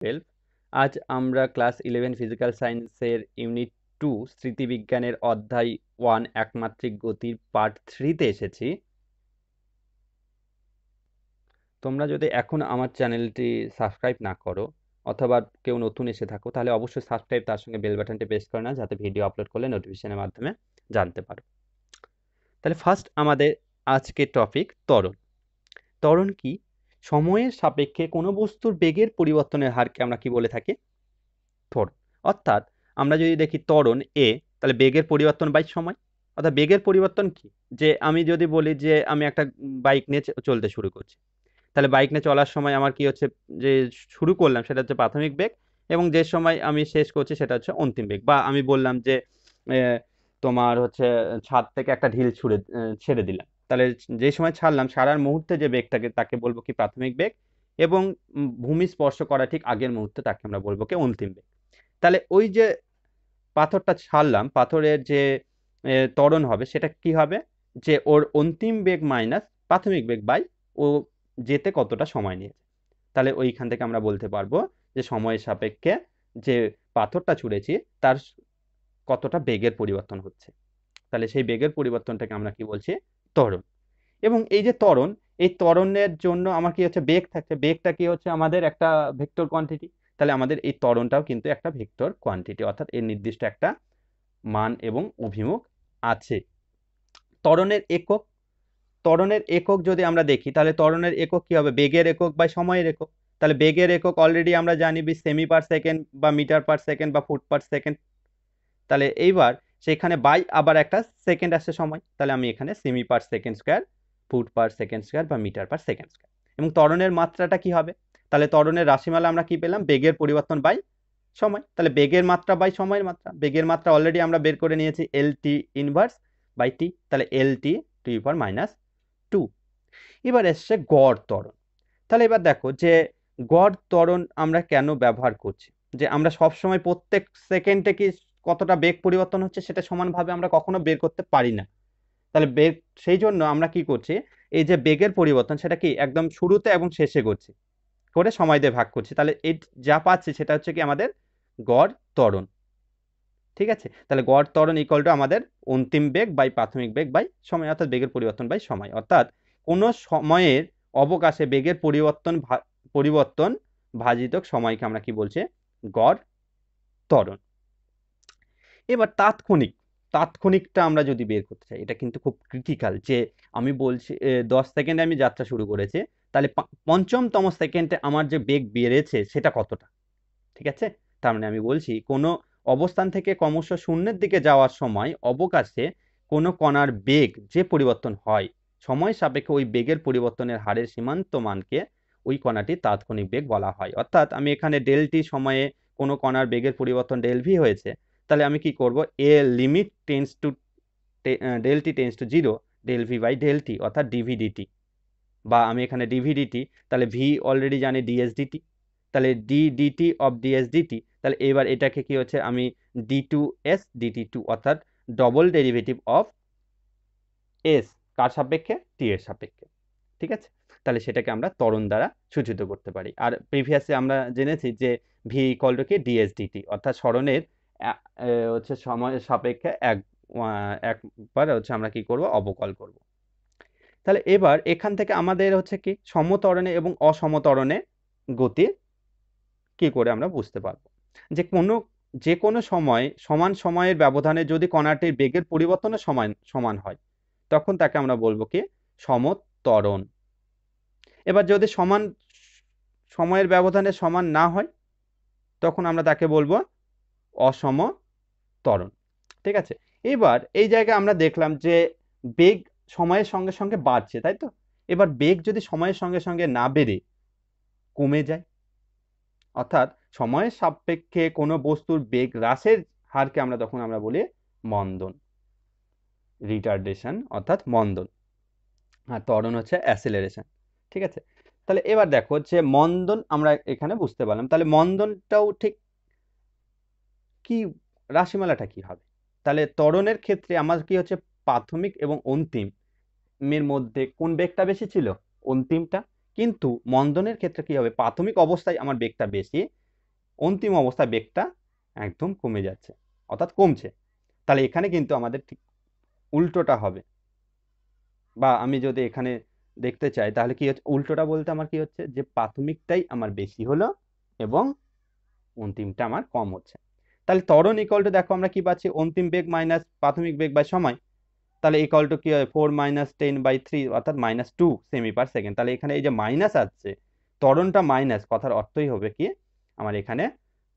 12। আজ আমরা class 11 physical সায়েন্সের ইউনিট 2 স্মৃতিবিজ্ঞানের অধ্যায় 1 একমাত্রিক গতির পার্ট 3 তে এসেছি। তোমরা যদি এখন আমার চ্যানেলটি সাবস্ক্রাইব না করো অথবা কেউ নতুন এসে থাকো তাহলে অবশ্যই সাবস্ক্রাইব তার সঙ্গে বেল বাটনটি প্রেস করে নাও, যাতে ভিডিও আপলোড করলে নোটিফিকেশনের মাধ্যমে জানতে পারো। তাহলে ফার্স্ট আমাদের আজকের টপিক ত্বরণ। ত্বরণ কি? সময়ের সাপেক্ষে কোনো বস্তুর বেগের পরিবর্তনের হারকে আমরা কি বলে থাকি? ত্বরণ। অর্থাৎ আমরা যদি দেখি ত্বরণ এ, তাহলে বেগের পরিবর্তন বাই সময়। অর্থাৎ বেগের পরিবর্তন কি? যে আমি যদি বলি যে আমি একটা বাইক নিয়ে চলতে শুরু করছি, তাহলে বাইক নিয়ে চলার সময় আমার কি হচ্ছে, যে শুরু করলাম সেটা হচ্ছে প্রাথমিক বেগ, এবং যে সময় আমি শেষ করছি সেটা হচ্ছে অন্তিম বেগ। বা আমি বললাম যে তোমার হচ্ছে ছাদ থেকে একটা ঢিল ছেড়ে দিলাম, তাহলে যে সময় ছাড়লাম সারার মুহূর্তে যে বেগটাকে তাকে বলবো কি প্রাথমিক বেগ, এবং ভূমি স্পর্শ করা ঠিক আগের মুহূর্তে তাকে আমরা বলবো কি অন্তিম বেগ। তাহলে ওই যে পাথরটা ছাড়লাম, পাথরের যে ত্বরণ হবে সেটা কি হবে, যে ওর অন্তিম বেগ মাইনাস প্রাথমিক বেগ বাই ও যেতে কতটা সময় নিয়েছে। তাহলে ওইখান থেকে আমরা বলতে পারবো যে সময়ের সাপেক্ষে যে পাথরটা ছুঁড়েছি তার কতটা বেগের পরিবর্তন হচ্ছে। তাহলে সেই বেগের পরিবর্তনটাকে আমরা কি বলছি? ত্বরণ। এবং এই যে ত্বরণ, এই ত্বরণের জন্য আমার কি হচ্ছে, বেগ থাকছে। বেগটা কি হচ্ছে, আমাদের একটা ভেক্টর কোয়ান্টিটি। তাহলে আমাদের এই ত্বরণটাও কিন্তু একটা ভেক্টর কোয়ান্টিটি, অর্থাৎ এর নির্দিষ্ট একটা মান এবং অভিমুখ আছে। ত্বরণের একক, ত্বরণের একক যদি আমরা দেখি তাহলে ত্বরণের একক কি হবে? বেগের একক বাই সময়ের একক। তাহলে বেগের একক অলরেডি আমরা জানি সেমি পার সেকেন্ড বা মিটার পার সেকেন্ড বা ফুট পার সেকেন্ড। তাহলে এইবার সেখানে বাই আবার একটা সেকেন্ড আসছে সময়, তাহলে আমি এখানে semi per second square, foot per second square বা মিটার পার সেকেন্ড স্কোয়ার। এবং ত্বরণের মাত্রাটা কি হবে? তাহলে ত্বরণের রাশিমালা আমরা কি পেলাম? বেগের পরিবর্তন বাই সময়। তাহলে বেগের মাত্রা বাই সময়ের মাত্রা। বেগের মাত্রা অলরেডি আমরা বের করে নিয়েছি এল টি ইনভার্স বাই টি, তাহলে এল টি টু দি পাওয়ার মাইনাস 2। এবার এসছে গড় ত্বরণ। তাহলে এবার দেখো যে গড় ত্বরণ আমরা কেন ব্যবহার করছি, যে আমরা সব সময় প্রত্যেক সেকেন্ডে কি কতটা বেগ পরিবর্তন হচ্ছে সেটা সমানভাবে আমরা কখনো বের করতে পারি না। তাহলে বেগ, সেই জন্য আমরা কি করছি, এই যে বেগের পরিবর্তন সেটা কি একদম শুরুতে এবং শেষে করছি, করে সময় দিয়ে ভাগ করছি। তাহলে এই যা পাচ্ছি সেটা হচ্ছে কি আমাদের গড় ত্বরণ। ঠিক আছে, তাহলে গড় ত্বরণ ইকুয়াল টু আমাদের অন্তিম বেগ বাই প্রাথমিক বেগ বাই সময়, অর্থাৎ বেগের পরিবর্তন বাই সময়। অর্থাৎ কোনো সময়ের অবকাশে বেগের পরিবর্তন ভাজিতক সময়কে আমরা কি বলছি? গড় ত্বরণ। এবার তাৎক্ষণিকটা আমরা যদি বের করতে চাই, এটা কিন্তু খুব ক্রিটিক্যাল। যে আমি বলছি 10 সেকেন্ডে আমি যাত্রা শুরু করেছি, তাহলে পঞ্চমতম সেকেন্ডে আমার যে বেগ বেড়েছে সেটা কতটা। ঠিক আছে, তার মানে আমি বলছি কোনো অবস্থান থেকে ক্রমশ শূন্যের দিকে যাওয়ার সময় অবকাশে কোনো কণার বেগ যে পরিবর্তন হয়, সময় সাপেক্ষে ওই বেগের পরিবর্তনের হারের সীমান্ত মানকে ওই কণাটির তাৎক্ষণিক বেগ বলা হয়। অর্থাৎ আমি এখানে ডেল টি সময়ে কোনো কণার বেগের পরিবর্তন ডেল ভি হয়েছে, তাহলে আমি কি করব, এ limit tends to del t tends to zero del v by del t, অর্থাৎ ডিভি ডিটি। বা আমি এখানে ডিভি ডিটি, তাহলে ভি অলরেডি জানি ডিএস ডিটি, তাহলে d d t of d s d t. তাহলে এবার এটাকে কি হচ্ছে, আমি d two s d t two, অর্থাৎ ডবল ডেরিভেটিভ অফ এস কার সাপেক্ষে? টি এর সাপেক্ষে। ঠিক আছে, তাহলে সেটাকে আমরা ত্বরণ দ্বারা সূচিত করতে পারি। আর প্রিভিয়াসলি আমরা জেনেছি যে ভি ইকুয়াল টু কি ডিএস ডিটি, অর্থাৎ সরণের হচ্ছে সময়ের সাপেক্ষে একবার হচ্ছে আমরা কি করব, অবকল করব। তাহলে এবার এখান থেকে আমাদের হচ্ছে কি সমত্বরণে এবং অসমত্বরণে গতির কি করে আমরা বুঝতে পারবো, যে কোনো সময় সমান সময়ের ব্যবধানে যদি কণাটির বেগের পরিবর্তনের সমান হয় তখন তাকে আমরা বলবো কি সমত্বরণ। এবার যদি সমান সময়ের ব্যবধানে সমান না হয় তখন আমরা তাকে বলবো অসমত্বরণ। ঠিক আছে, এবার এই জায়গায় আমরা দেখলাম যে বেগ সময়ের সঙ্গে সঙ্গে বাড়ছে, তাই তো? এবার বেগ যদি সময়ের সঙ্গে সঙ্গে না বেড়ে কমে যায়, অর্থাৎ সময়ের সাপেক্ষে কোনো বস্তুর বেগ হ্রাসের হারকে আমরা তখন আমরা বলি মন্দন, রিটার্ডেশন অর্থাৎ মন্দন। আর ত্বরণ হচ্ছে অ্যাসেলারেশন। ঠিক আছে, তাহলে এবার দেখো যে মন্দন আমরা এখানে বুঝতে পারলাম। তাহলে মন্দনটাও ঠিক কি, রাশিমালাটা কি হবে? তাহলে ত্বরণের ক্ষেত্রে আমার কি হচ্ছে, প্রাথমিক এবং অন্তিম এর মধ্যে কোন বেগটা বেশি ছিল? অন্তিমটা। কিন্তু মন্দনের ক্ষেত্রে কি হবে, প্রাথমিক অবস্থায় আমার বেগটা বেশি, অন্তিম অবস্থায় বেগটা একদম কমে যাচ্ছে, অর্থাৎ কমছে। তাহলে এখানে কিন্তু আমাদের ঠিক উল্টোটা হবে, বা আমি যদি এখানে দেখতে চাই তাহলে কি হচ্ছে, উল্টোটা বলতে আমার কি হচ্ছে, যে প্রাথমিকটাই আমার বেশি হলো এবং অন্তিমটা আমার কম হচ্ছে। তাহলে ত্বরণ ইকুয়াল টু, দেখো আমরা কি পাচ্ছি, অন্তিম বেগ মাইনাস প্রাথমিক বেগ বাই সময়। তাহলে ইকুয়াল টু কি হয়, 4 - 10/3 অর্থাৎ -2 সেমি পার সেকেন্ড। তাহলে এখানে এই যে মাইনাস আসছে, ত্বরণটা মাইনাস, কথার অর্থই হবে কি, আমার এখানে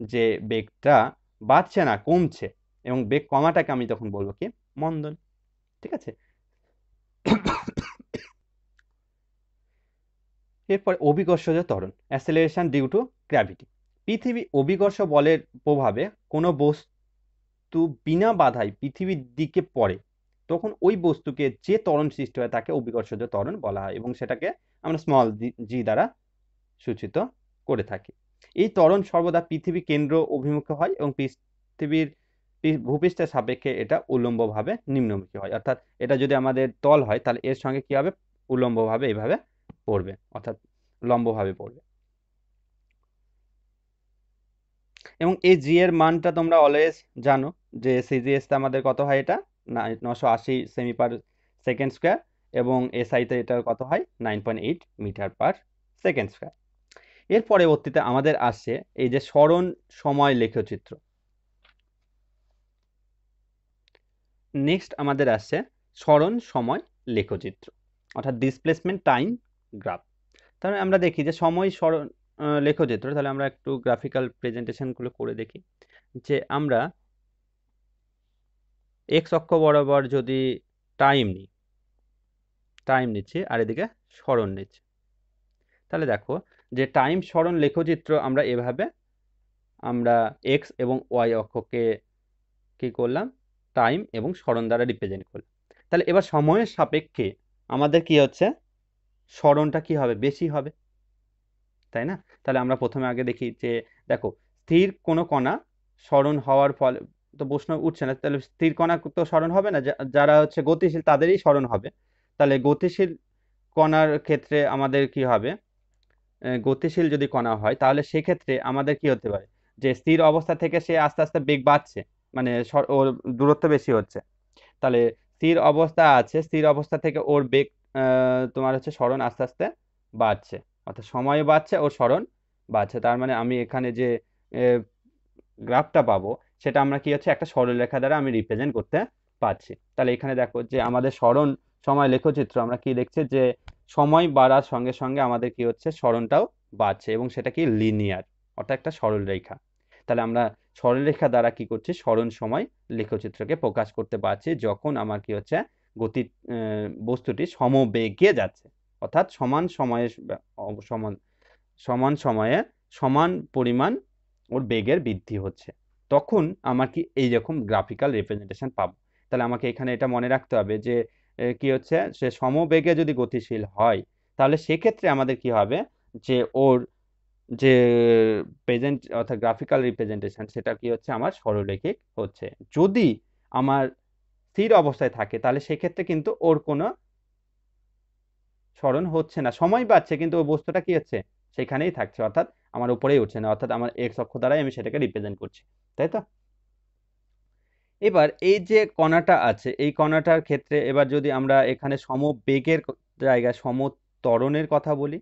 যে বেগটা বাড়ছে না, কমছে, এবং বেগ কমাটাকে আমি তখন বলবো কি, মন্দন। ঠিক আছে। এরপর অভিকর্ষজ ত্বরণ, অ্যাসেলারেশন ডিউ টু গ্র্যাভিটি। পৃথিবী অভিকর্ষ বলের প্রভাবে কোনো বস্তু বিনা বাধায় পৃথিবীর দিকে পড়ে, তখন ওই বস্তুকে যে ত্বরণ সৃষ্টি হয় তাকে অভিকর্ষজ ত্বরণ বলা হয়, এবং সেটাকে আমরা স্মল জি দ্বারা সূচিত করে থাকি। এই ত্বরণ সর্বদা পৃথিবী কেন্দ্র অভিমুখে হয় এবং পৃথিবীর ভূপৃষ্ঠের সাপেক্ষে এটা উল্লম্বভাবে নিম্নমুখী হয়। অর্থাৎ এটা যদি আমাদের তল হয় তাহলে এর সঙ্গে কি হবে, উল্লম্বভাবে এইভাবে পড়বে, অর্থাৎ লম্বভাবে পড়বে। এবং এই জি এর মানটা তোমরা অলওয়েজ জানো, যে সিজিএসটা আমাদের কত হয়, এটা 980 সেমি পার সেকেন্ড স্কোয়ার, এবং এসআইতে এটা কত হয়, 9.8 মিটার পার সেকেন্ড স্কোয়ার। এর পরবর্তীতে আমাদের আসছে এই যে সরণ সময় লেখচিত্র। নেক্সট আমাদের আসছে সরণ সময় লেখচিত্র, অর্থাৎ ডিসপ্লেসমেন্ট টাইম গ্রাফ। তাহলে আমরা দেখি যে সময় সরণ লেখচিত্র, তাহলে আমরা একটু গ্রাফিক্যাল প্রেজেন্টেশনগুলো করে দেখি। যে আমরা এক্স অক্ষ বরাবর যদি টাইম নিচ্ছি, আর এদিকে সরণ নিচ্ছি, তাহলে দেখো যে টাইম সরণ লেখচিত্র আমরা এভাবে, আমরা এক্স এবং ওয়াই অক্ষকে কি করলাম, টাইম এবং সরণ দ্বারা রিপ্রেজেন্ট করলাম। তাহলে এবার সময়ের সাপেক্ষে আমাদের কি হচ্ছে, সরণটা কি হবে, বেশি হবে, তাই না? তাহলে আমরা প্রথমে আগে দেখি যে দেখো, স্থির কোনো কণা সরণ হওয়ার ফলে তো প্রশ্ন উঠছে না, তাহলে স্থির কণা তো সরণ হবে না, যারা হচ্ছে গতিশীল তাদেরই সরণ হবে। তাহলে গতিশীল কণার ক্ষেত্রে আমাদের কি হবে, গতিশীল যদি কণা হয় তাহলে সেক্ষেত্রে আমাদের কি হতে পারে, যে স্থির অবস্থা থেকে সে আস্তে আস্তে বেগ বাড়ছে, মানে ওর দূরত্ব বেশি হচ্ছে। তাহলে স্থির অবস্থা আছে, স্থির অবস্থা থেকে ওর বেগ তোমার হচ্ছে সরণ আস্তে আস্তে বাড়ছে, অর্থাৎ সময় বাড়ছে, ওর সরণ বাড়ছে। তার মানে আমি এখানে যে গ্রাফটা পাবো সেটা আমরা কি হচ্ছে, একটা সরলরেখা দ্বারা আমি রিপ্রেজেন্ট করতে পারছি। তাহলে এখানে দেখো যে আমাদের সরণ সময় লেখচিত্র আমরা কি দেখছি, যে সময় বাড়ার সঙ্গে সঙ্গে আমাদের কি হচ্ছে, সরণটাও বাড়ছে, এবং সেটা কি লিনিয়ার, অর্থাৎ একটা সরলরেখা। তাহলে আমরা সরলরেখা দ্বারা কি করছি, সরণ সময় লেখচিত্রকে প্রকাশ করতে পারছি, যখন আমার কি হচ্ছে, গতি বস্তুটি সমবেগে যাচ্ছে, অর্থাৎ সমান সময়ে সমান সমান সময়ে সমান পরিমাণ ওর বেগের বৃদ্ধি হচ্ছে, তখন আমার কি এইরকম গ্রাফিক্যাল রিপ্রেজেন্টেশন পাবো। তাহলে আমাকে এখানে এটা মনে রাখতে হবে যে কি হচ্ছে, সে সমবেগে যদি গতিশীল হয় তাহলে সেক্ষেত্রে আমাদের কি হবে, যে ওর যে প্রেজেন্ট অর্থাৎ গ্রাফিক্যাল রিপ্রেজেন্টেশন সেটা কি হচ্ছে, আমার সরলরেখিক হচ্ছে। যদি আমার স্থির অবস্থায় থাকে তাহলে সেক্ষেত্রে কিন্তু ওর কোনো সরণ হচ্ছে না, সময় বাড়ছে কিন্তু ওই বস্তুটা কি হচ্ছে, সেখানেই থাকছে, অর্থাৎ আমার উপরেই উঠছে না, অর্থাৎ আমার এক্স অক্ষ দ্বারাই আমি সেটাকে রিপ্রেজেন্ট করছি, তাই তো? এবার এই যে কণাটা আছে, এই কণাটার ক্ষেত্রে এবার যদি আমরা এখানে সমবেগের জায়গায় সমত্বরণের কথা বলি,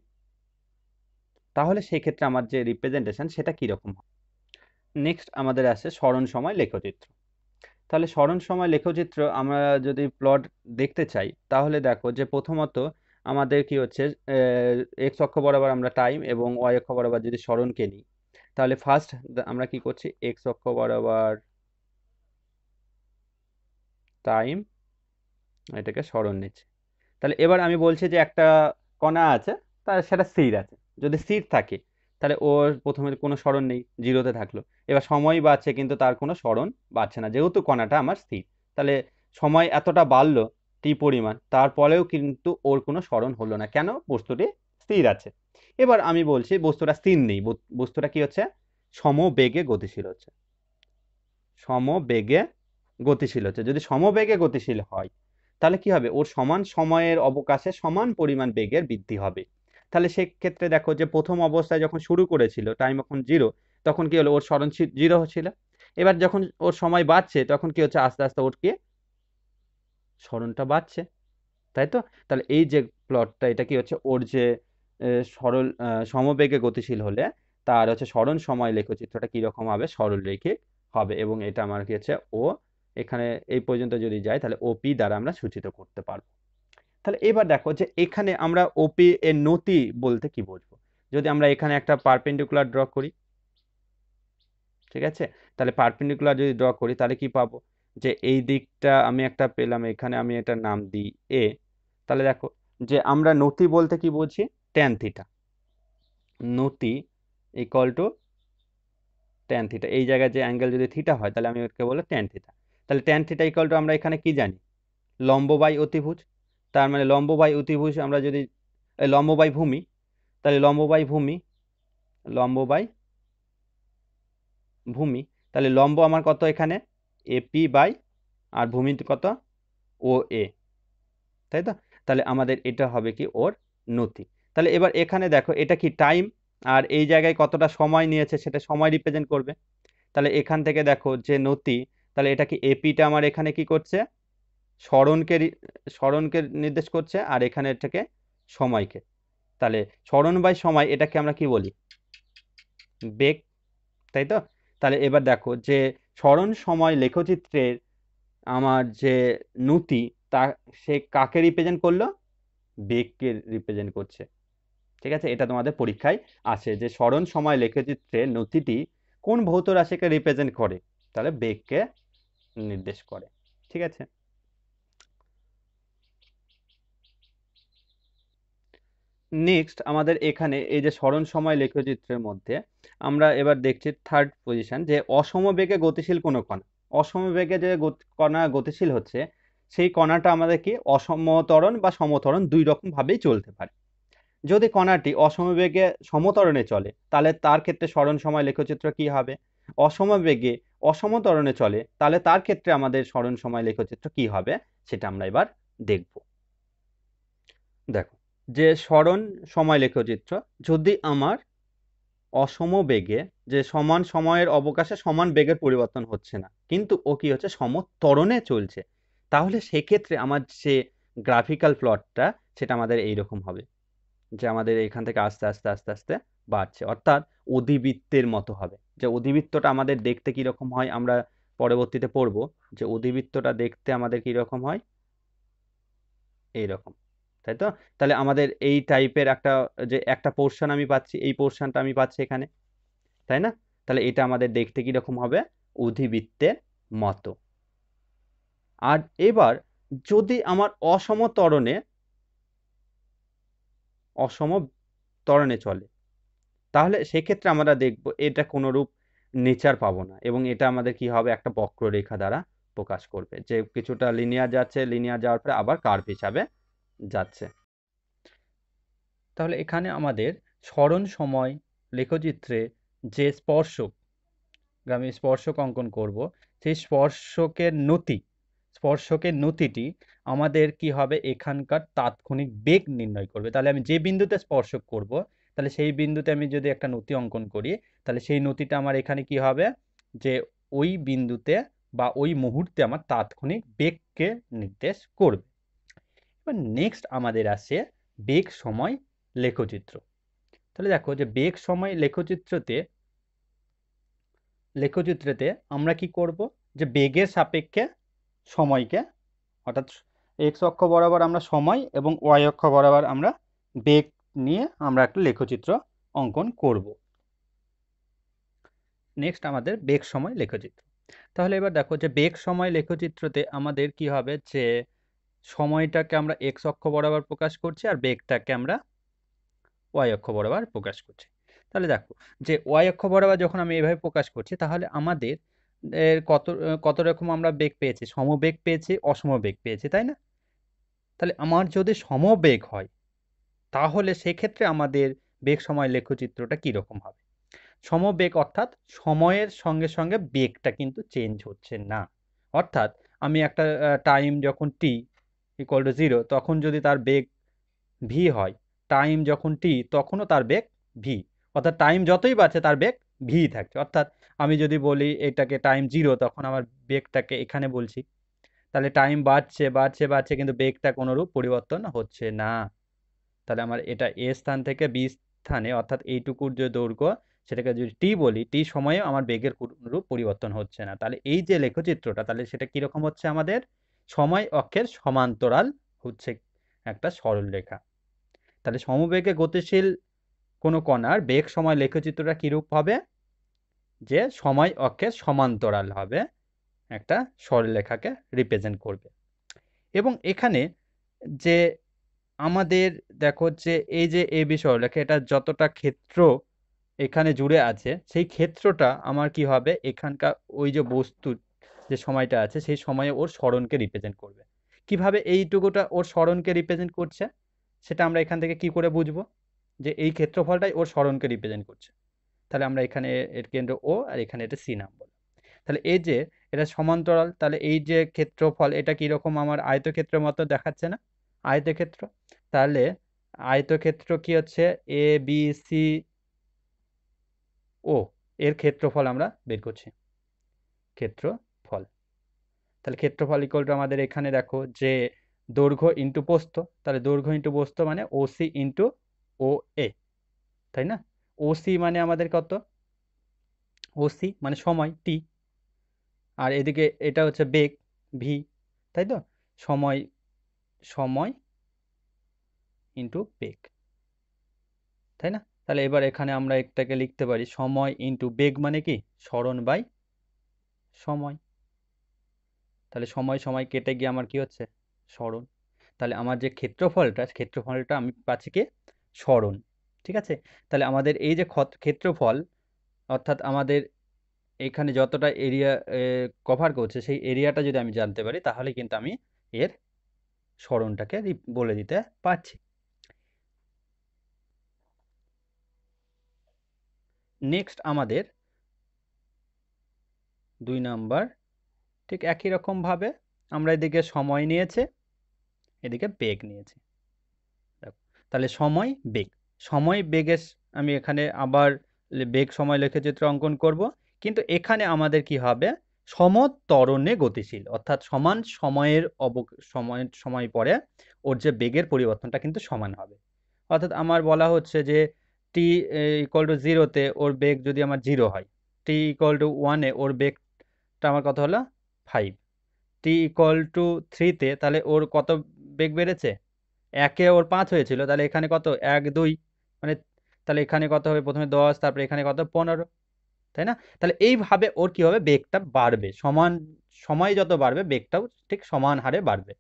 তাহলে সেই ক্ষেত্রে আমার যে রিপ্রেজেন্টেশন সেটা কিরকম হয়। নেক্সট আমাদের আছে সরণ সময় লেখচিত্র। তাহলে সরণ সময় লেখচিত্র আমরা যদি প্লট দেখতে চাই তাহলে দেখো যে প্রথমত আমাদের কি হচ্ছে, এক্স অক্ষ বরাবর আমরা টাইম এবং ওয়াই অক্ষ বরাবর যদি সরণকে নিই, তাহলে ফার্স্ট আমরা কি করছি, এক্স অক্ষ বরাবর টাইম, এটাকে সরণ নিচ্ছি। তাহলে এবার আমি বলছি যে একটা কণা আছে, তার সেটা স্থির আছে, যদি স্থির থাকে তাহলে ওর প্রথমে কোনো সরণ নেই, জিরোতে থাকলো। এবার সময় বাড়ছে কিন্তু তার কোনো সরণ বাড়ছে না, যেহেতু কণাটা আমার স্থির। তাহলে সময় এতটা বাড়লো টি পরিমাণ, তারপরেও কিন্তু ওর কোনো সরণ হলো না, কেন, বস্তুটি স্থির আছে। এবার আমি বলছি বস্তুটা স্থির নেই, বস্তুটা কি হচ্ছে, সমবেগে গতিশীল হচ্ছে, সমবেগে গতিশীল হচ্ছে। যদি সমবেগে গতিশীল হয় তাহলে কি হবে, ওর সমান সময়ের অবকাশে সমান পরিমাণ বেগের বৃদ্ধি হবে। তাহলে সেক্ষেত্রে দেখো যে প্রথম অবস্থায় যখন শুরু করেছিল টাইম এখন জিরো, তখন কি হলো, ওর সরণ 0 ছিল। এবার যখন ওর সময় বাড়ছে তখন কি হচ্ছে, আস্তে আস্তে ওর কি সরণটা বাড়ছে, তাই তো? তাহলে এই যে প্লটটা, এটা কি হচ্ছে, ওর যে সমবেগে গতিশীল হলে তার হচ্ছে সরণ সময় লেখচিত্রটা কিরকম হবে, সরলরৈখিক হবে। এবং এটা আমার কি হচ্ছে, ও এখানে এই পর্যন্ত যদি যায় তাহলে ওপি দ্বারা আমরা সূচিত করতে পারবো। তাহলে এবার দেখো যে এখানে আমরা ওপি এর নতি বলতে কি বুঝবো। যদি আমরা এখানে একটা পারপেন্ডিকুলার ড্র করি, ঠিক আছে, তাহলে পারপেন্ডিকুলার যদি ড্র করি তাহলে কি পাবো, যে এই দিকটা আমি একটা পেলাম, এখানে আমি এটার নাম দিই এ। তাহলে দেখো যে আমরা নতি বলতে কি বুঝি, ট্যান থিটা। নতি ইকুয়াল টু ট্যান থিটা। এই জায়গায় যে অ্যাঙ্গেল যদি থিটা হয় তাহলে আমি ওকে বলবো ট্যান থিটা। তাহলে ট্যান থিটা ইকুয়াল টু আমরা এখানে কি জানি, লম্ব বাই অতিভুজ। তার মানে লম্ব বাই অতিভুজ আমরা যদি লম্ব বাই ভূমি, তাহলে লম্ব বাই ভূমি, লম্ব বাই ভূমি, তাহলে লম্ব আমার কত এখানে, এপি বাই, আর ভূমি কত, ও এ, তাই তো? তাহলে আমাদের এটা হবে কি ওর নতি। তাহলে এবার এখানে দেখো এটা কি টাইম, আর এই জায়গায় কতটা সময় নিয়েছে সেটা সময় রিপ্রেজেন্ট করবে। তাহলে এখান থেকে দেখো যে নতি, তাহলে এটা কি এপিটা আমার এখানে কি করছে, সরণকে নির্দেশ করছে, আর এখানে এটাকে সময়কে। তাহলে সরণ বাই সময় এটাকে আমরা কি বলি, বেগ, তাই তো? তাহলে এবার দেখো যে সরণ সময় লেখচিত্রের আমার যে নতি, তা সে কাকে রিপ্রেজেন্ট করলো, বেগকে রিপ্রেজেন্ট করছে, ঠিক আছে? এটা তোমাদের পরীক্ষায় আসে যে সরণ সময় লেখচিত্রের নতিটি কোন ভৌত রাশিকে রিপ্রেজেন্ট করে, তাহলে বেগকে নির্দেশ করে, ঠিক আছে? নেক্সট আমাদের এখানে এই যে সরণ সময় লেখচিত্রের মধ্যে আমরা এবার দেখছি থার্ড পজিশন, যে অসমবেগে গতিশীল কোনো কণা। অসমবেগে যে কণা গতিশীল হচ্ছে, সেই কণাটা আমাদের কি অসমতরণ বা সমতরণ দুই রকম ভাবেই চলতে পারে। যদি কণাটি অসমবেগে সমতরণে চলে তাহলে তার ক্ষেত্রে সরণ সময় লেখচিত্র কি হবে, অসমবেগে অসমতরণে চলে তাহলে তার ক্ষেত্রে আমাদের সরণ সময় লেখচিত্র কি হবে, সেটা আমরা এবার দেখব। দেখো যে সরণ সময় লেখচিত্র, যদি আমার অসমবেগে, যে সমান সময়ের অবকাশে সমান বেগের পরিবর্তন হচ্ছে না, কিন্তু ও কি হচ্ছে, সমত্বরণে চলছে, তাহলে সেক্ষেত্রে আমার যে গ্রাফিক্যাল প্লটটা সেটা আমাদের এইরকম হবে, যে আমাদের এখান থেকে আস্তে আস্তে আস্তে আস্তে বাড়ছে, অর্থাৎ অধিবৃত্তের মতো হবে। যে অধিবৃত্তটা আমাদের দেখতে কিরকম হয় আমরা পরবর্তীতে পড়বো, যে অধিবৃত্তটা দেখতে আমাদের কিরকম হয়, এইরকম, তাই তো? তাহলে আমাদের এই টাইপের একটা, যে একটা পোর্শন আমি পাচ্ছি, এই পোর্শনটা আমি পাচ্ছি এখানে, তাই না? তাহলে এটা আমাদের দেখতে কিরকম হবে, অধিবৃত্তের মতো। আর এবার যদি আমার অসম ত্বরণে চলে, তাহলে সেক্ষেত্রে আমরা দেখব এটা কোনোরূপ নেচার পাবো না, এবং এটা আমাদের কি হবে, একটা বক্ররেখা দ্বারা প্রকাশ করবে, যে কিছুটা লিনিয়ার যাচ্ছে, লিনিয়ার যাওয়ার পরে আবার কার্ভ হিসাবে যাচ্ছে। তাহলে এখানে আমাদের সরণ সময় লেখচিত্রে যে স্পর্শক, আমি স্পর্শক অঙ্কন করব, সেই স্পর্শকের নতিটি আমাদের কি হবে, এখানকার তাৎক্ষণিক বেগ নির্ণয় করবে। তাহলে আমি যে বিন্দুতে স্পর্শক করব, তাহলে সেই বিন্দুতে আমি যদি একটা নতি অঙ্কন করি, তাহলে সেই নতিটা আমার এখানে কি হবে, যে ওই বিন্দুতে বা ওই মুহূর্তে আমার তাৎক্ষণিক বেগকে নির্দেশ করবে। এবার নেক্সট আমাদের আসে বেগ সময় লেখচিত্র। তাহলে দেখো যে বেগ সময় লেখচিত্রেতে আমরা কি করব, যে বেগের সাপেক্ষে সময়কে, অর্থাৎ এক্স অক্ষ বরাবর আমরা সময় এবং ওয়াই অক্ষ বরাবর আমরা বেগ নিয়ে আমরা একটা লেখচিত্র অঙ্কন করব। নেক্সট আমাদের বেগ সময় লেখচিত্র। তাহলে এবার দেখো যে বেগ সময় লেখচিত্রতে আমাদের কি হবে, যে সময়টাকে আমরা এক্স অক্ষ বরাবর প্রকাশ করছি আর বেগটাকে আমরা ওয়াই অক্ষ বরাবর প্রকাশ করছি। তাহলে দেখো যে ওয়াই অক্ষ বরাবর যখন আমি এভাবে প্রকাশ করছি, তাহলে আমাদের কত কত রকম আমরা বেগ পেয়েছি, সমবেগ পেয়েছি, অসমবেগ পেয়েছি, তাই না? তাহলে আমার যদি সমবেগ হয় তাহলে সেক্ষেত্রে আমাদের বেগ সময় লেখচিত্রটা কিরকম হবে। সমবেগ অর্থাৎ সময়ের সঙ্গে সঙ্গে বেগটা কিন্তু চেঞ্জ হচ্ছে না। অর্থাৎ আমি একটা টাইম যখন টি ইকুয়াল টু 0 তখন যদি তার বেগ ভি হয়, টাইম যখন টি তখনও তার বেগ ভি, অর্থাৎ টাইম যতই বাড়ছে তার বেগ ভি থাকছে। অর্থাৎ আমি যদি বলি এটাকে টাইম 0, তখন আমার বেগটাকে এখানে বলছি। তাহলে টাইম বাড়ছে বাড়ছে বাড়ছে, কিন্তু বেগটা কোনোরূপ পরিবর্তন হচ্ছে না। তাহলে আমার এটা এ স্থান থেকে বি স্থানে, অর্থাৎ এইটুকুর যে দৈর্ঘ্য সেটাকে যদি টি বলি, টি সময়ে আমার বেগের কোনোরূপ পরিবর্তন হচ্ছে না। তাহলে এই যে লেখচিত্রটা, তাহলে সেটা কীরকম হচ্ছে, আমাদের সময় অক্ষের সমান্তরাল হচ্ছে একটা সরল রেখা। তাহলে সমবেগে গতিশীল কোনো কণার বেগ সময় লেখচিত্রটা কীরূপ হবে, যে সময় অক্ষের সমান্তরাল হবে, একটা সরলরেখাকে রিপ্রেজেন্ট করবে। এবং এখানে যে আমাদের দেখো যে এই যে এ বি সরলরেখা, এটা যতটা ক্ষেত্র এখানে জুড়ে আছে, সেই ক্ষেত্রটা আমার কি হবে, এখানকার ওই যে বস্তুর যে সময়টা আছে সেই সময়ে ওর সরণকে রিপ্রেজেন্ট করবে। কিভাবে এইটুকুটা ওর সরণকে রিপ্রেজেন্ট করছে, সেটা আমরা এখান থেকে কি করে বুঝবো, যে এই ক্ষেত্রফলটাই ওর সরণকে রিপ্রেজেন্ট করছে। তাহলে আমরা এখানে এর কেন্দ্র ও, আর এখানে এটা সি নাম বললাম। তাহলে এই যে এটা সমান্তরাল, তাহলে এই যে ক্ষেত্রফল এটা কিরকম আমার আয়তক্ষেত্রের মতো দেখাচ্ছে না, আয়তক্ষেত্র। তাহলে আয়তক্ষেত্র কি হচ্ছে, এ বি সি ও, এর ক্ষেত্রফল আমরা বের করছি, ক্ষেত্রফল। তাহলে ক্ষেত্রফল ইকুয়াল টু আমাদের এখানে দেখো যে দৈর্ঘ্য ইন্টু প্রস্থ, তাহলে দৈর্ঘ্য ইন্টু প্রস্থ মানে ওসি ইন্টু ও এ, তাই না? ওসি মানে আমাদের কত, ওসি মানে সময় টি, আর এদিকে এটা হচ্ছে বেগ ভি, তাই তো? সময়, সময় ইন্টু বেগ, তাই না? তাহলে এবার এখানে আমরা একটাকে লিখতে পারি সময় ইন্টু বেগ মানে কি, সরণ বাই সময়। তাহলে সময় সময় কেটে গিয়ে আমার কি হচ্ছে, সরণ। তাহলে আমার যে ক্ষেত্রফলটা আমি পাচ্ছি কি, সরণ। ঠিক আছে? তাহলে আমাদের এই যে ক্ষেত্রফল, অর্থাৎ আমাদের এখানে যতটা এরিয়া কভার করছে, সেই এরিয়াটা যদি আমি জানতে পারি, তাহলে কিন্তু আমি এর সরণটাকে বলে দিতে পারছি। নেক্সট আমাদের 2 নাম্বার, ঠিক একই রকমভাবে আমরা এদিকে সময় নিয়েছে, এদিকে বেগ নিয়েছি। দেখো, তাহলে সময় বেগ, সময় বেগের আমি এখানে আবার বেগ সময় লেখচিত্র অঙ্কন করব, কিন্তু এখানে আমাদের কি হবে, সমত্বরণে গতিশীল, অর্থাৎ সমান সময়ের সময় পরে ওর যে বেগের পরিবর্তনটা কিন্তু সমান হবে। অর্থাৎ আমার বলা হচ্ছে যে টি ইকুয়াল টু 0-তে ওর বেগ যদি আমার 0 হয়, টি ইকুয়াল টু 1-এ ওর বেগটা আমার কত হলো 5, টি ইকুয়াল টু 3-তে তাহলে ওর কত বেগ বেড়েছে, 1-এ ওর 5 হয়েছিল, তাহলে এখানে কত 1 2, মানে তাহলে এখানে কত হবে, প্রথমে 10, তারপরে এখানে কত 15, তাই না? তাহলে এইভাবে ওর কি হবে, বেগটা বাড়বে, সমান সময় যত বাড়বে বেগটাও ঠিক সমান হারে বাড়বে।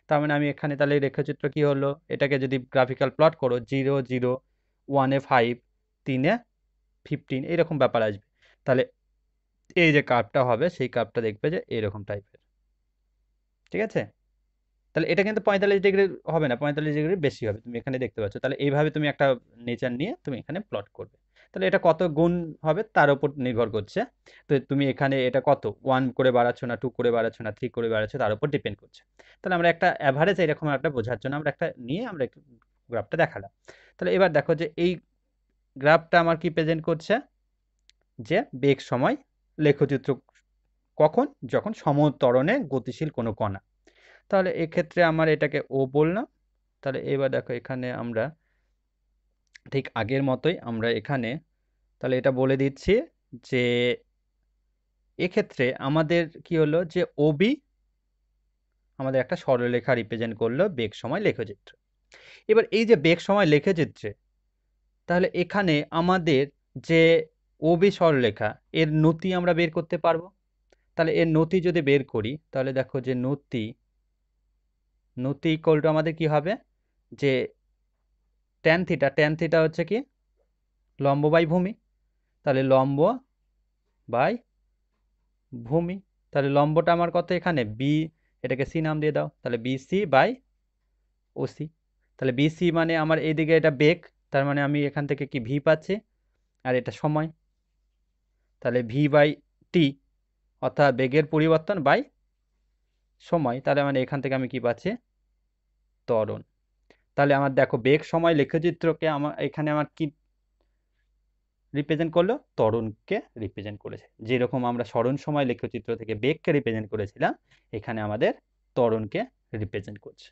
তার মানে আমি এখানে তাহলে রেখাচিত্র কি হলো, এটাকে যদি গ্রাফিক্যাল প্লট করো, 0 0, 1-এ 5, 3-এ 15, এইরকম ব্যাপার আসবে। তাহলে এই যে কার্ভটা হবে, সেই কার্ভটা দেখবে যে এরকম টাইপের। ঠিক আছে? তাহলে এটা কিন্তু 45 ডিগ্রি হবে না, 45 ডিগ্রি বেশি হবে, তুমি এখানে দেখতে পাচ্ছ। তাহলে এইভাবে তুমি একটা নেচার নিয়ে তুমি এখানে প্লট করবে। তাহলে এটা কত গুণ হবে তার উপর নির্ভর করছে। তো তুমি এখানে এটা কত 1 করে বাড়াচ্ছ না 2 করে বাড়াচ্ছ না 3 করে বাড়াচ্ছ, তার উপর ডিপেন্ড করছে। তাহলে আমরা একটা অ্যাভারেজ এরকম একটা বোঝার জন্য আমরা একটা নিয়ে আমরা একটু গ্রাফটা দেখালাম। তাহলে এবার দেখো যে এই গ্রাফটা আমার কি প্রেজেন্ট করছে, যে বেগ সময় লেখচিত্র কখন, যখন সমত্বরণে গতিশীল কোনো কণা। তাহলে এক্ষেত্রে আমার এটাকে ও বললাম। তাহলে এবার দেখো এখানে আমরা ঠিক আগের মতোই আমরা এখানে তাহলে এটা বলে দিচ্ছি যে এক্ষেত্রে আমাদের কি হলো, যে ওবি আমাদের একটা সরলরেখা রিপ্রেজেন্ট করলো বেগ সময় লেখচিত্র। এবার এই যে বেগ সময় লেখচিত্রে, তাহলে এখানে আমাদের যে ওবি সরলরেখা, এর নতি আমরা বের করতে পারবো। তাহলে এর নতি যদি বের করি, তাহলে দেখো যে নতি ইকুয়াল টু আমাদের কি হবে, যে ট্যান থিটা হচ্ছে কি লম্ব বাই ভূমি, তাহলে লম্ব বাই ভূমি। তাহলে লম্বটা আমার কত এখানে বি, এটাকে সি নাম দিয়ে দাও, তাহলে বিসি বাই ওসি। তাহলে বিসি মানে আমার এইদিকে এটা বেগ, তার মানে আমি এখান থেকে কি ভি পাচ্ছি, আর এটা সময়, তাহলে ভি বাই টি, অর্থাৎ বেগের পরিবর্তন বাই সময়। তাহলে মানে এখান থেকে আমি কি পাচ্ছি, ত্বরণ। তাহলে আমার দেখো বেগ সময় লেখচিত্রকে আমার এখানে আমার কি রিপ্রেজেন্ট করলো, ত্বরণকে রিপ্রেজেন্ট করেছে। যেরকম আমরা সরণ সময় লেখচিত্র থেকে বেগকে রিপ্রেজেন্ট করেছিলাম, এখানে আমাদের ত্বরণকে রিপ্রেজেন্ট করছে।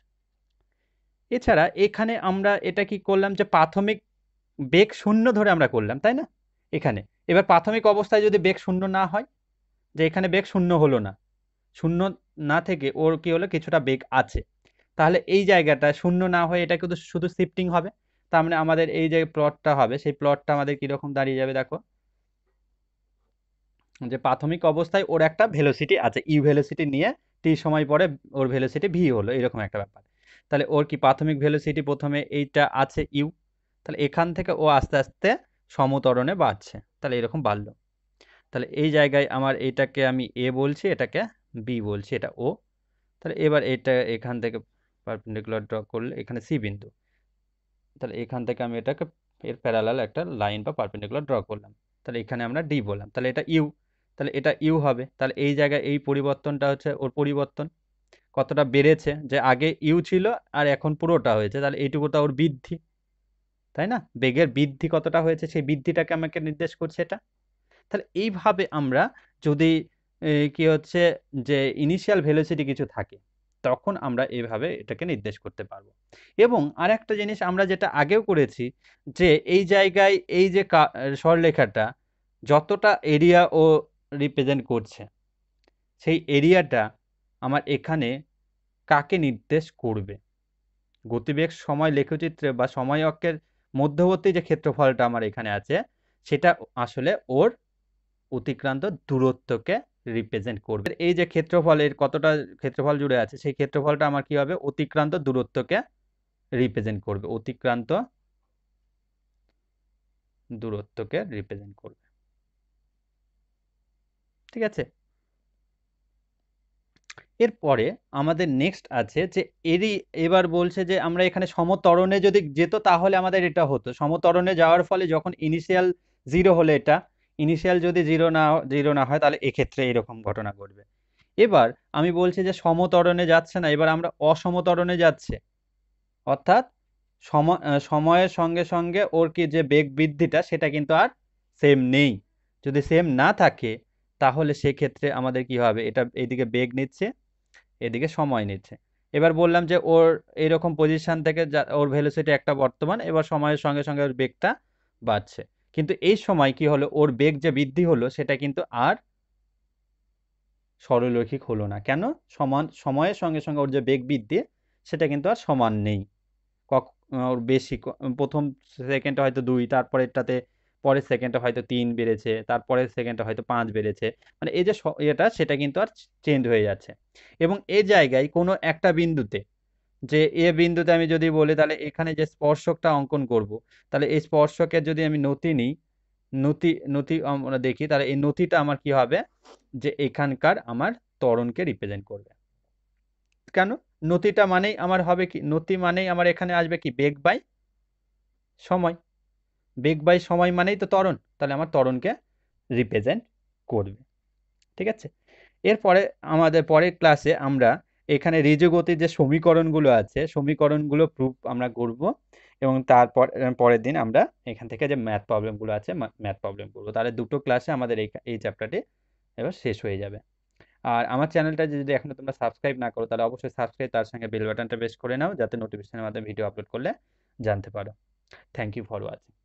এছাড়া এখানে আমরা এটা কি করলাম যে প্রাথমিক বেগ শূন্য ধরে আমরা করলাম, তাই না? এখানে এবার প্রাথমিক অবস্থায় যদি বেগ শূন্য না হয়, যে এখানে বেগ শূন্য হলো না, শূন্য না থেকে ওর কি হলো, কিছুটা বেগ আছে, তাহলে এই জায়গাটা শূন্য না হয়ে এটা কিন্তু শুধু শিফটিং হবে। তার মানে আমাদের এই যে প্লটটা হবে, সেই প্লটটা আমাদের কিরকম দাঁড়িয়ে যাবে, দেখো যে প্রাথমিক অবস্থায় ওর একটা ভেলোসিটি আছে, ইউ ভেলোসিটি নিয়ে টি সময় পরে ওর ভেলোসিটি ভি হলো, এরকম একটা ব্যাপার। তাহলে ওর কি প্রাথমিক ভেলোসিটি প্রথমে এইটা আছে ইউ, তাহলে এখান থেকে ও আস্তে আস্তে সমত্বরণে বাড়ছে, তাহলে এরকম বাড়লো। তাহলে এই জায়গায় আমার এইটাকে আমি এ বলছি, এটাকে বি বলছি, এটা ও। তাহলে এবার এটা এখান থেকে পারপেন্ডিকুলার ড্র করলে এখানে সি বিন্দু, তাহলে এখান থেকে আমি এটাকে এর প্যারালাল একটা লাইন বা পারপেন্ডিকুলার ড্র করলাম, তাহলে এখানে আমরা ডি বললাম, তাহলে এটা ইউ, তাহলে এটা ইউ হবে। তাহলে এই জায়গায় এই পরিবর্তনটা হচ্ছে ওর পরিবর্তন, কতটা বেড়েছে, যে আগে ইউ ছিল আর এখন পুরোটা হয়েছে, তাহলে এইটুকুটা ওর বৃদ্ধি, তাই না? বেগের বৃদ্ধি কতটা হয়েছে, সেই বৃদ্ধিটাকে আমাকে নির্দেশ করছে এটা। তাহলে এইভাবে আমরা যদি কি হচ্ছে যে ইনিশিয়াল ভেলোসিটি কিছু থাকে, তখন আমরা এইভাবে এটাকে নির্দেশ করতে পারবো। এবং আরেকটা জিনিস আমরা যেটা আগেও করেছি, যে এই জায়গায় এই যে সরলরেখাটা যতটা এরিয়া ও রিপ্রেজেন্ট করছে, সেই এরিয়াটা আমার এখানে কাকে নির্দেশ করবে? গতিবেগ সময় লেখচিত্রে বা সময় অক্ষের মধ্যবর্তী যে ক্ষেত্রফলটা আমার এখানে আছে, সেটা আসলে ওর অতিক্রান্ত দূরত্বকে রিপ্রেজেন্ট করবে। এই যে ক্ষেত্রফলের কতটা ক্ষেত্রফল জুড়ে আছে, সেই ক্ষেত্রফলটা আমার কি হবে, অতিক্রান্ত দূরত্বকে রিপ্রেজেন্ট করবে, অতিক্রান্ত দূরত্বকে রিপ্রেজেন্ট করবে। ঠিক আছে, এরপরে আমাদের নেক্সট আছে যে এরই এবার বলছে যে আমরা এখানে সমত্বরণে যদি যেত তাহলে আমাদের এটা হতো, সমত্বরণে যাওয়ার ফলে যখন ইনিশিয়াল জিরো হলে, এটা ইনিশিয়াল যদি জিরো না হয়, তাহলে এক্ষেত্রে এরকম ঘটনা ঘটবে। এবার আমি বলছি যে সমত্বরণে যাচ্ছে না, এবার আমরা অসমত্বরণে যাচ্ছে, অর্থাৎ সময়ের সঙ্গে সঙ্গে ওর কি যে বেগ বৃদ্ধিটা, সেটা কিন্তু আর সেম নেই। যদি সেম না থাকে, তাহলে সেক্ষেত্রে আমাদের কি হবে, এটা এইদিকে বেগ নিচ্ছে, এদিকে সময় নিচ্ছে। এবার বললাম যে ওর এইরকম পজিশন থেকে ওর ভেলোসিটি একটা বর্তমান, এবার সময়ের সঙ্গে সঙ্গে ওর বেগটা বাড়ছে, কিন্তু এই সময় কি হলো, ওর বেগ যে বৃদ্ধি হলো, সেটা কিন্তু আর সরলরৈখিক হলো না। কেন? সময়ের সঙ্গে সঙ্গে ওর যে বেগ বৃদ্ধি, সেটা কিন্তু আর সমান নেই, ওর বেশি, প্রথম সেকেন্ডে হয়তো 2, তারপরেরটাতে পরের সেকেন্ডে হয়তো 3 বেড়েছে, তারপরের সেকেন্ডে হয়তো 5 বেড়েছে, মানে এই যে এটা সেটা কিন্তু আর চেঞ্জ হয়ে যাচ্ছে। এবং এই জায়গায় কোনো একটা বিন্দুতে, যে এ বিন্দুতে আমি যদি বলি, তাহলে এখানে যে স্পর্শকটা অঙ্কন করব, তাহলে এই স্পর্শকের যদি আমি নতি নিই, নতি আমরা দেখি, তাহলে এই নতিটা আমার কি হবে, যে এখানকার আমার ত্বরণকে রিপ্রেজেন্ট করবে। কেন? নতিটা মানেই আমার হবে কি, নতি মানেই আমার এখানে আসবে কি, বেগ বাই সময়। বেগ বাই সময় মানেই তো ত্বরণ, তাহলে আমার ত্বরণকে রিপ্রেজেন্ট করবে। ঠিক আছে, এরপরে আমাদের পরের ক্লাসে আমরা এখানে ঋজুগতির যে সমীকরণগুলো আছে, সমীকরণগুলো প্রুফ আমরা করব, এবং তারপর পরের দিন আমরা এখান থেকে যে ম্যাথ প্রবলেমগুলো আছে, ম্যাথ প্রবলেম করবো। তাহলে দুটো ক্লাসে আমাদের এই চ্যাপ্টারটি এবার শেষ হয়ে যাবে। আর আমার চ্যানেলটা যদি এখনো তোমরা সাবস্ক্রাইব না করো, তাহলে অবশ্যই সাবস্ক্রাইব, তার সঙ্গে বেল বাটনটা প্রেস করে নাও, যাতে নোটিফিকেশনের মাধ্যমে ভিডিও আপলোড করলে জানতে পারো। Thank you for watching.